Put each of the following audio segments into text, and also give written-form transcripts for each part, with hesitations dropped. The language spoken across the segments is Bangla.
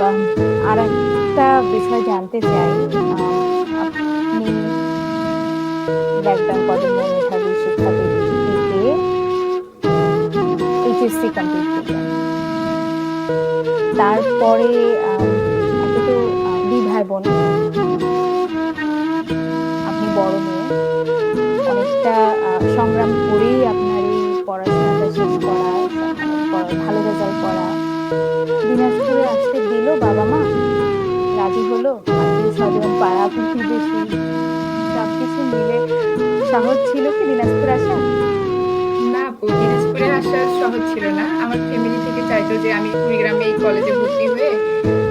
আম আরেকটা বিষয় জানতে চাই। আপনি একজন কর্মী মেধাবী শিক্ষার্থীকে এইচএসসি কমপ্লিট করলেন। তারপরে আম একে তো ২ ভাই-বোন, আপনি বড় মেয়ে। অনেকটা সংগ্রাম করেই আপনার এই পড়াশোনাটা শেষ করা, মানে ভালো রেজাল্ট করা। দিনাজপুরে আসতে দিল বাবা-মা? রাজি হলো? আত্মীয়-স্বজন, পাড়া-প্রতিবেশী সবকিছু মিলে সহজ ছিল কি দিনাজপুর আসা? না আপু, দিনাজপুরে আসা সহজ ছিল না। আমার ফ্যামিলি থেকে চাইতো যে আমি কুড়িগ্রামে এই কলেজে ভর্তি হয়ে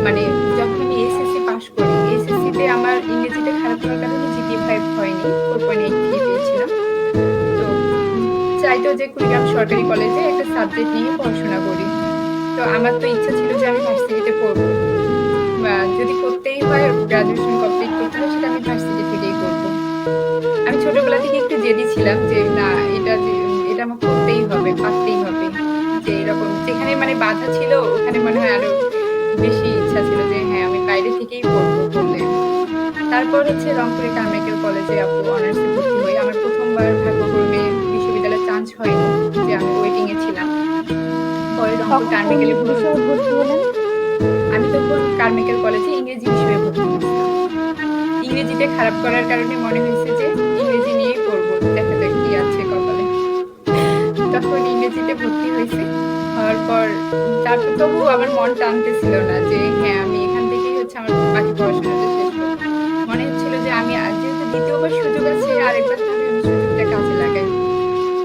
মানে যখন আমি এসএসসি পাস করি, এসএসসিতে আমার ইংরেজিতে খারাপ হওয়ার কারণে জিপিএ 5 হয়নি। 4.83 পেয়েছিলাম। তো চাইতো যে কুড়িগ্রাম সরকারি কলেজে একটা সাবজেক্ট নিয়ে পড়াশোনা করি। তো আমার তো ইচ্ছা ছিল যে আমি ভার্সিটিতে পড়বো। বা যদি করতেই হয় গ্র্যাজুয়েশন কমপ্লিট করতে হয় সেটা আমি ভার্সিটি থেকেই করব। আমি ছোটবেলা থেকে একটু জেদি ছিলাম যে না এটা আমার করতেই হবে, পারতেই হবে। যে এরকম যেখানে মানে বাধা ছিল ওখানে মনে হয় আরো বেশি ইচ্ছা ছিল যে হ্যাঁ, আমি বাইরে থেকেই পড়বো করলে। তারপর হচ্ছে রংপুরে কারমাইকেল কলেজে আপু অনার্সে ভর্তি হই। আমার ১ম বার ভাগ্যক্রমে বিশ্ববিদ্যালয়ে চান্স হয়নি, যে আমি ওয়েটিং এ ছিলাম। পরে রংপুর তখন কোন কারমাইকেলে বিষয়ে ভর্তি হলেন? আমি তখন কারমাইকেল কলেজে ইংরেজি বিষয়ে ভর্তি হয়েছিলাম। ইংরেজিতে খারাপ করার কারণে মনে হয়েছে যে ইংরেজি নিয়েই পড়বো। দেখা যাক কি আছে কপালে। তখন ইংরেজিতে ভর্তি হইছি। হওয়ার পর তারপর তবুও আমার মন টানতেছিল না যে হ্যাঁ, আমি এখান থেকেই হচ্ছে আমার বাকি পড়াশোনাটা শেষ করব। মনে হচ্ছিল যে আমি যেহেতু ২য় বার সুযোগ আছে আরেকবার তাহলে আমি সুযোগটা কাজে লাগাই।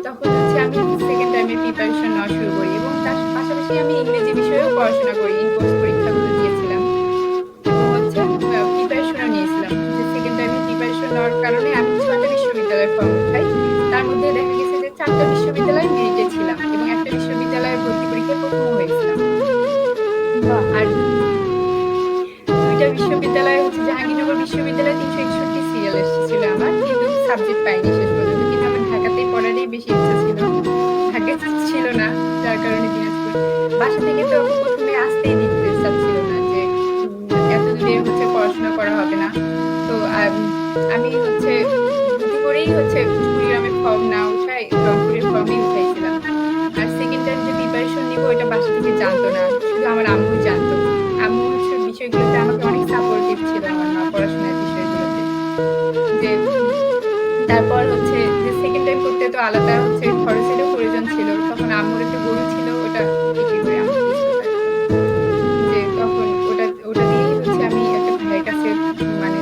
তখন হচ্ছে আমি 2nd টাইমে প্রিপারেশন নেওয়া শুরু করি এবং তার পাশাপাশি আমি ইংরেজি বিষয়েও পড়াশোনা করি। ইন কোর্স পরীক্ষাগুলো দিয়েছিলাম। এবং হচ্ছে প্রিপারেশনও নিয়েছিলাম। যে 2nd টাইমে প্রিপারেশন নেওয়ার কারণে আমি ৬ টা বিশ্ববিদ্যালয়ে ফর্ম উঠাই। তার মধ্যে দেখা গেছে যে ৪ টা বিশ্ববিদ্যালয়ে মেরিটে ছিলাম এবং একটা বিশ্ববিদ্যালয়ে ভর্তি পরীক্ষায় ১ম হয়েছিলাম। বাহ! আর ২ টা বিশ্ববিদ্যালয়ে হচ্ছে জাহাঙ্গীরনগর বিশ্ববিদ্যালয়ে ৩৬১ সিরিয়াল এসেছিল আমার। কিন্তু সাবজেক্ট পাইনি শেষ পর্যন্ত। কিন্তু আমার ঢাকাতেই পড়ারই বেশি ইচ্ছা ছিল। ভাগ্যে ছিল না। যার কারণে দিনাজপুর। বাসা থেকে তো ১ম এ আসতেই দিতে চাচ্ছিল না যে এত দূরে হচ্ছে পড়াশোনা করা হবে না। তো আমি হচ্ছে বুদ্ধি করেই হচ্ছে কুড়িগ্রামের ফর্ম না উঠাই রংপুরের ফর্মই উঠাইছিলাম। আর 2nd টাইম যে প্রিপারেশন নিবো এটা বাসা থেকে জানতো না। শুধু আমার আম্মুই জানতো। আম্মু হচ্ছে বিষয়গুলোতে আমাকে অনেক সাপোর্টিভ ছিল আমার মা পড়াশোনার বিষয়গুলোতে। যে তারপর হচ্ছে যে 2nd টাইম করতে তো আলাদা হচ্ছে খরচেরও প্রয়োজন ছিল। তখন আম্মুর একটা গরু ছিল, ওটা বিক্রি করে আম্মু কিছু থাকতো। যে তখন ওটা দিয়েই হচ্ছে আমি একটা ভাইয়ের কাছে মানে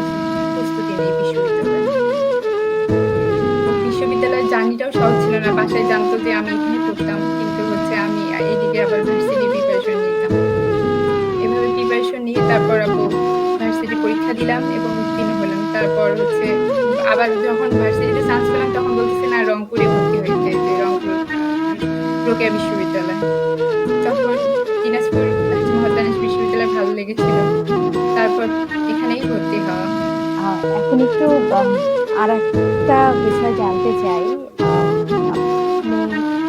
প্রস্তুতি নেই বিশ্ববিদ্যালয়ে। এবং বিশ্ববিদ্যালয়ের জার্নিটাও সহজ ছিল না। বাসায় জানতো যে আমি এখানে পড়তাম। কিন্তু হচ্ছে আমি এইদিকে আবার ভার্সিটি প্রিপারেশন নিতাম। এভাবে প্রিপারেশন নিয়ে তারপর আপু ভার্সিটি পরীক্ষা দিলাম এবং উত্তীর্ণ হলাম। তারপর হচ্ছে আবার যখন ভার্সিটিতে চান্স পেলাম তখন বলতেছে না রংপুরে ভর্তি হইতে, যে রংপুর রোকেয়া বিশ্ববিদ্যালয়। তখন দিনাজপুর তাজ মহাদানিস বিশ্ববিদ্যালয় ভালো লেগেছিল। তারপর এখানেই ভর্তি হওয়া। আ এখন একটু আরেকটা বিষয় জানতে চাই।